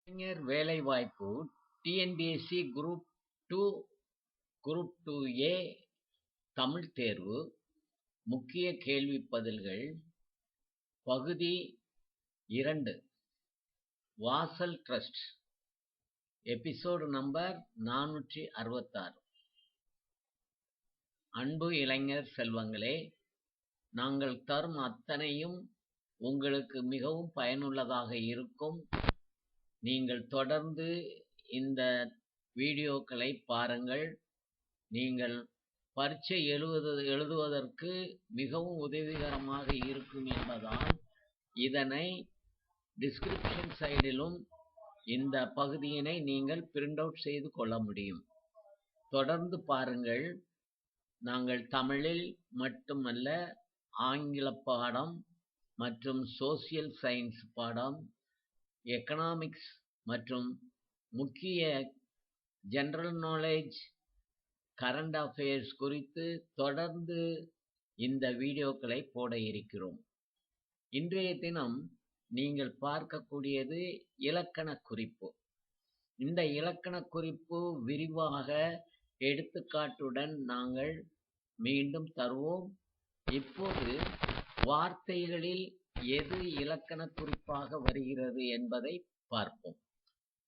இளைஞர் வேலைவாய்ப்பு TNPSC group 2 group 2A Tamil தேர்வு முக்கிய கேள்வி பதில்கள் பகுதி 2 வாசல் ட்ரஸ்ட் எபிசோடு நம்பர் 466. அன்பு இளைஞர் செல்வங்களே, நாங்கள் தரும் அத்தனையும் உங்களுக்கு மிகவும் பயனுள்ளதாக இருக்கும். நீங்கள் தொடர்ந்து இந்த வீடியோக்களை பாருங்கள். நீங்கள் பரீட்சை எழுதுவதற்கு மிகவும் உதவிகரமாக இருக்கும் என்பதால் இதனை டிஸ்கிரிப்ஷன் சைடிலும் இந்த பகுதியினை நீங்கள் பிரிண்ட் அவுட் செய்து கொள்ள முடியும். தொடர்ந்து பாருங்கள். நாங்கள் தமிழில் மட்டுமல்ல, ஆங்கில பாடம் மற்றும் சோசியல் சயின்ஸ் பாடம், எக்கனாமிக்ஸ் மற்றும் முக்கிய ஜெனரல் நாலேஜ், கரண்ட் அஃபேர்ஸ் குறித்து தொடர்ந்து இந்த வீடியோக்களை போட இருக்கிறோம். இன்றைய தினம் நீங்கள் பார்க்கக்கூடியது இலக்கண குறிப்பு. இந்த இலக்கண குறிப்பு விரிவாக எடுத்துக்காட்டுடன் நாங்கள் மீண்டும் தருவோம். இப்போது வார்த்தைகளில் எது இலக்கண குறிப்பாக வருகிறது என்பதை பார்ப்போம்.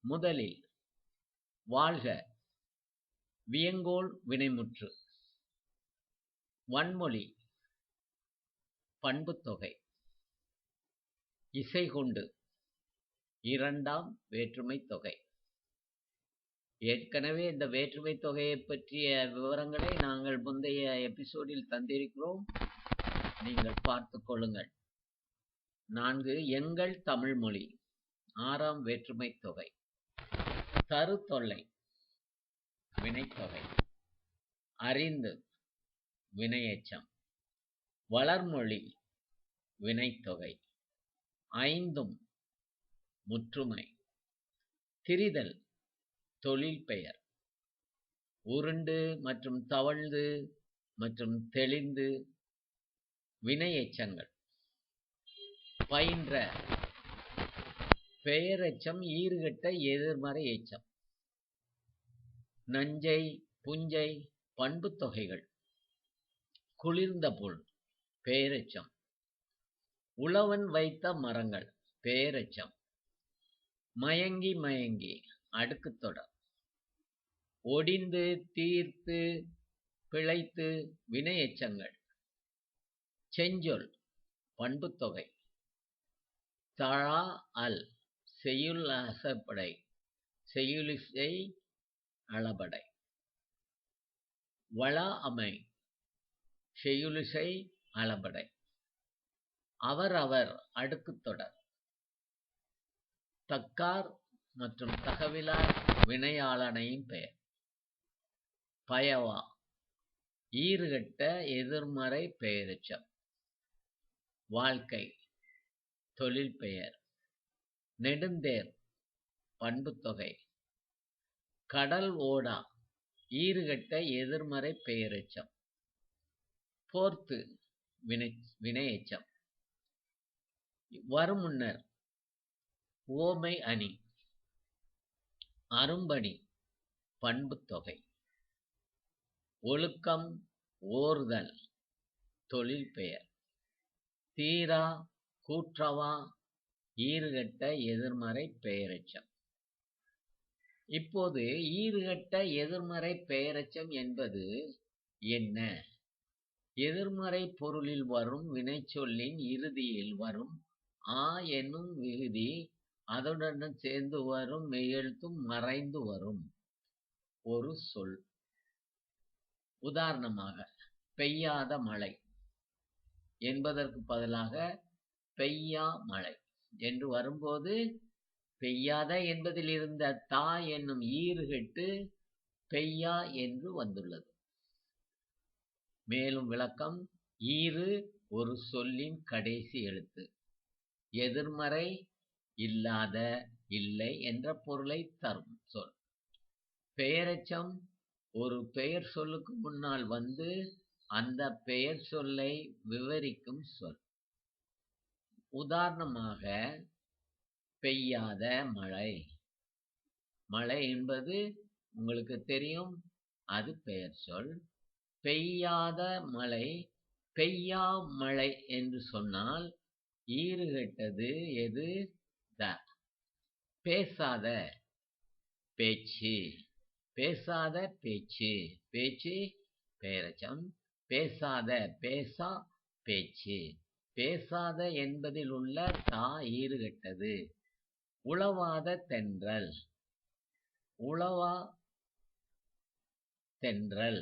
முதலில் வாழ்க வியங்கோள் வினைமுற்று, வன்மொழி பண்புத்தொகை, இசைகொண்டு இரண்டாம் வேற்றுமை தொகை. ஏற்கனவே இந்த வேற்றுமை தொகையை பற்றிய விவரங்களை நாங்கள் முந்தைய எபிசோடில் தந்திருக்கிறோம், நீங்கள் பார்த்து கொள்ளுங்கள். 4 எங்கள் தமிழ் மொழி ஆறாம் வேற்றுமை தொகை. தரு தொல்லை வினைத்தொகை. அறிந்து வினையெச்சம். வளர்மொழி வினைத்தொகை. ஐந்தும் முற்றுமை. திரிதல் தொழில் பெயர். உருண்டு மற்றும் தவழ்ந்து மற்றும் தெளிந்து வினையெச்சங்கள். பயின்ற பெயரெச்சம் ஈறுகெட்ட எதிர்மறை எச்சம். நஞ்சை புஞ்சை பண்புத் தொகைகள். குளிர்ந்த புல் பெயரெச்சம். உழவன் வைத்த மரங்கள் பெயரெச்சம். மயங்கி மயங்கி அடுக்குத் தொடர். ஒடிந்து தீர்த்து பிழைத்து வினையெச்சங்கள். செஞ்சொல் பண்புத்தொகை. தழா அல் செய்யுள் அசைப்படை செய்யுளிசை அளபடை. வளா அமை செய்யுளிசை அளபடை. அவர் அவர் அடுக்குத் தொடர். தக்கார் மற்றும் தகவிலார் வினையாளனையும் பெயர். பயவா ஈறுகெட்ட எதிர்மறை பெயரெச்சம். வாழ்க்கை தொழில் பெயர். நெடுந்தேர் பண்புத்தொகை. கடல் ஓடா ஈறுகெட்ட எதிர்மறை பெயரெச்சம். போர்த்து வினையெச்சம். வருமுன்னர் ஓமை அணி. அரும்பணி பண்புத்தொகை. ஒழுக்கம் ஓர்தல் தொழில் பெயர். தீரா கூற்றவா ஈறுகெட்ட எதிர்மறை பெயரெச்சம். இப்போது ஈறுகெட்ட எதிர்மறை பெயரெச்சம் என்பது என்ன? எதிர்மறை பொருளில் வரும் வினைச்சொல்லின் இறுதியில் வரும் ஆ என்னும் விகுதி அதுடன் சேர்ந்து வரும் மெய்யெழுத்தும் மறைந்து வரும் ஒரு சொல். உதாரணமாக பெய்யாத மழை என்பதற்கு பதிலாக பெய்யா மழை என்று வரும்போது பெய்யாத என்பதில் இருந்த தா என்னும் ஈறுகெட்டு பெய்யா என்று வந்துள்ளது. மேலும் விளக்கம்: ஈறு ஒரு சொல்லின் கடைசி எழுத்து. எதிர்மறை இல்லாத இல்லை என்ற பொருளை தரும் சொல். பெயரெச்சம் ஒரு பெயர் சொல்லுக்கு முன்னால் வந்து அந்த பெயர் சொல்லை விவரிக்கும் சொல். உதாரணமாக பெய்யாத மழை மழை என்பது உங்களுக்கு தெரியும், அது பெயர் சொல். பெய்யாத மழை, பெய்யா மழை என்று சொன்னால் ஈறுகெட்டது எது? த. பேசாத பேச்சு, பேசாத பேச்சு, பேச்சு பெயரெச்சம். பேசாத, பேசா பேச்சு, பேசாத என்பதில் உள்ள தா ஈறுகெட்டது. உழவாத தென்றல், உழவா தென்றல்,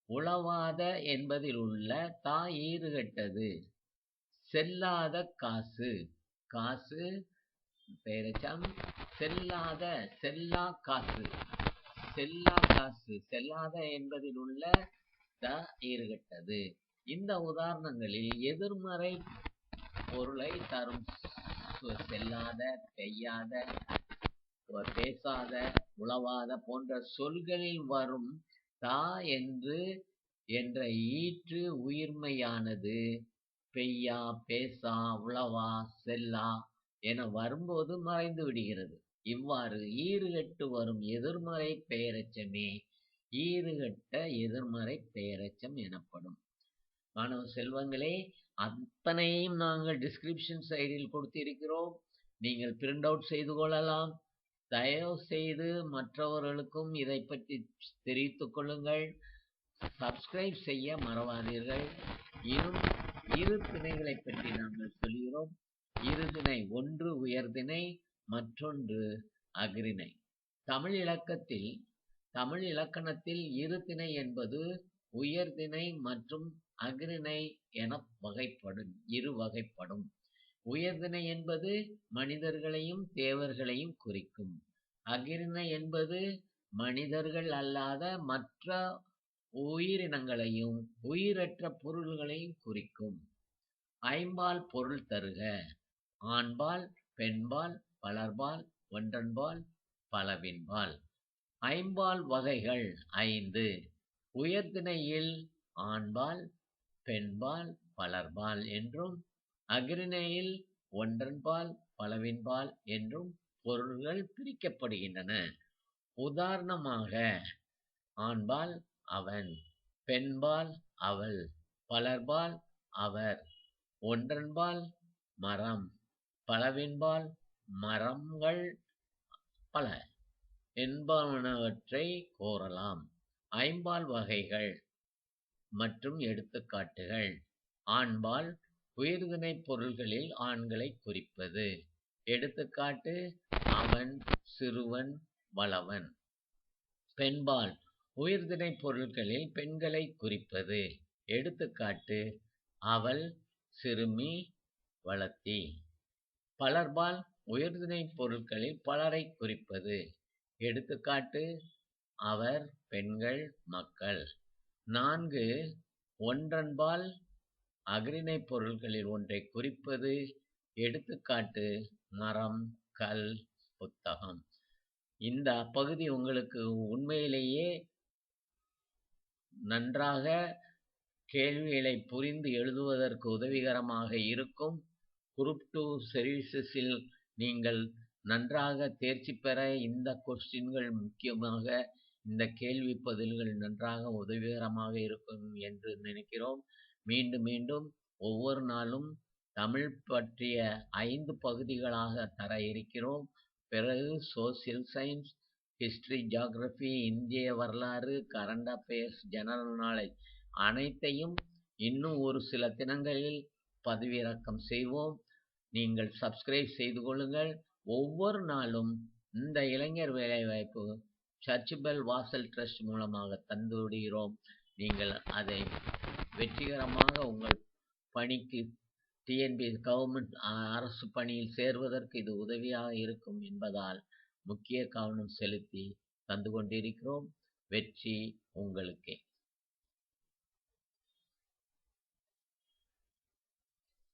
உழவாத என்பதில் உள்ள தா ஈறுகெட்டது. செல்லாத காசு, காசு பெயரெச்சம். செல்லாத, செல்லா காசு, செல்லா காசு, செல்லாத என்பதில் உள்ள த ஈறுகெட்டது. இந்த உதாரணங்களில் எதிர்மறை பொருளை தரும் செல்லாத, பெய்யாத, பேசாத, உழவாத போன்ற சொற்களில் வரும் தா என்ற ஈற்று உயிர்மெய்யானது பெய்யா, பேசா, உழவா, செல்லா என வரும்போது மறைந்து விடுகிறது. இவ்வாறு ஈறுகெட்டு வரும் எதிர்மறை பெயரெச்சமே ஈறுகெட்ட எதிர்மறை பெயரெச்சம் எனப்படும். மாணவ செல்வங்களே, அத்தனையும் நாங்கள் டிஸ்கிரிப்ஷன் சைடில் கொடுத்திருக்கிறோம். நீங்கள் பிரிண்ட் அவுட் செய்து கொள்ளலாம். தயவு செய்து மற்றவர்களுக்கும் இதை பற்றி தெரிவித்துக் கொள்ளுங்கள். சப்ஸ்கிரைப் செய்ய மறவாதீர்கள். இன்னும் இரு திணைகளை பற்றி நாங்கள் சொல்கிறோம். இருதிணை, ஒன்று உயர்திணை, மற்றொன்று அஃறிணை. தமிழ் இலக்கணத்தில் இருதிணை என்பது உயர்திணை மற்றும் அஃறிணை என இரு வகைப்படும். உயர்திணை என்பது மனிதர்களையும் தேவர்களையும் குறிக்கும். அஃறிணை என்பது மனிதர்கள் அல்லாத மற்ற உயிரினங்களையும் உயிரற்ற பொருள்களையும் குறிக்கும். ஐம்பால் பொருள் தருக. ஆண்பால், பெண்பால், பலர்பால், ஒன்றன்பால், பலவின்பால். ஐம்பால் வகைகள் 5. உயர்திணையில் ஆண்பால், பெண்பால், பலர்பால் என்றும், அஃறிணையில் ஒன்றன்பால், பலவின்பால் என்றும் பொருள்கள் பிரிக்கப்படுகின்றன. உதாரணமாக, ஆண்பால் அவன், பெண்பால் அவள், பலர்பால் அவர், ஒன்றன்பால் மரம், பலவின்பால் மரங்கள் பல என்பனவற்றை கூறலாம். ஐம்பால் வகைகள் மற்றும் எடுத்துக்காட்டுகள். ஆண்பால் உயர்திணைப் பொருள்களில் ஆண்களை குறிப்பது. எடுத்துக்காட்டு: அவன், சிறுவன், வளவன். பெண்பால் உயர்திணைப் பொருள்களில் பெண்களை குறிப்பது. எடுத்துக்காட்டு: அவள், சிறுமி, வளத்தி. பலர்பால் உயர்திணைப் பொருட்களில் பலரை குறிப்பது. எடுத்துக்காட்டு: அவர், பெண்கள், மக்கள். 4. ஒன்றன்பால் அஃறிணைப் பொருள்களில் ஒன்றை குறிப்பது. எடுத்துக்காட்டு: மரம், கல், புத்தகம். இந்த பகுதி உங்களுக்கு உண்மையிலேயே நன்றாக கேள்விகளை புரிந்து எழுதுவதற்கு உதவிகரமாக இருக்கும். குரூப் 2 சர்வீசஸில் நீங்கள் நன்றாக தேர்ச்சி பெற இந்த கொஸ்டின்கள், முக்கியமாக இந்த கேள்வி பதில்கள் நன்றாக உதவிகரமாக இருக்கும் என்று நினைக்கிறோம். மீண்டும் ஒவ்வொரு நாளும் தமிழ் பற்றிய 5 பகுதிகளாக தர இருக்கிறோம். பிறகு சோசியல் சயின்ஸ், ஹிஸ்டரி, ஜியாகிரபி, இந்திய வரலாறு, கரண்ட் அஃபேர்ஸ், ஜெனரல் நாலேஜ் அனைத்தையும் இன்னும் ஒரு சில தினங்களில் பதிவிறக்கம் செய்வோம். நீங்கள் சப்ஸ்கிரைப் செய்து கொள்ளுங்கள். ஒவ்வொரு நாளும் இந்த இளைஞர் வேலைவாய்ப்பு சர்ச் பெல் வாசல் ட்ரஸ்ட் மூலமாக தந்து விடுகிறோம். நீங்கள் அதை வெற்றிகரமாக உங்கள் பணிக்கு டிஎன்பிஎஸ்சி கவர்மெண்ட் அரசு பணியில் சேர்வதற்கு இது உதவியாக இருக்கும் என்பதால் முக்கிய கவனம் செலுத்தி தந்து கொண்டிருக்கிறோம். வெற்றி உங்களுக்கே.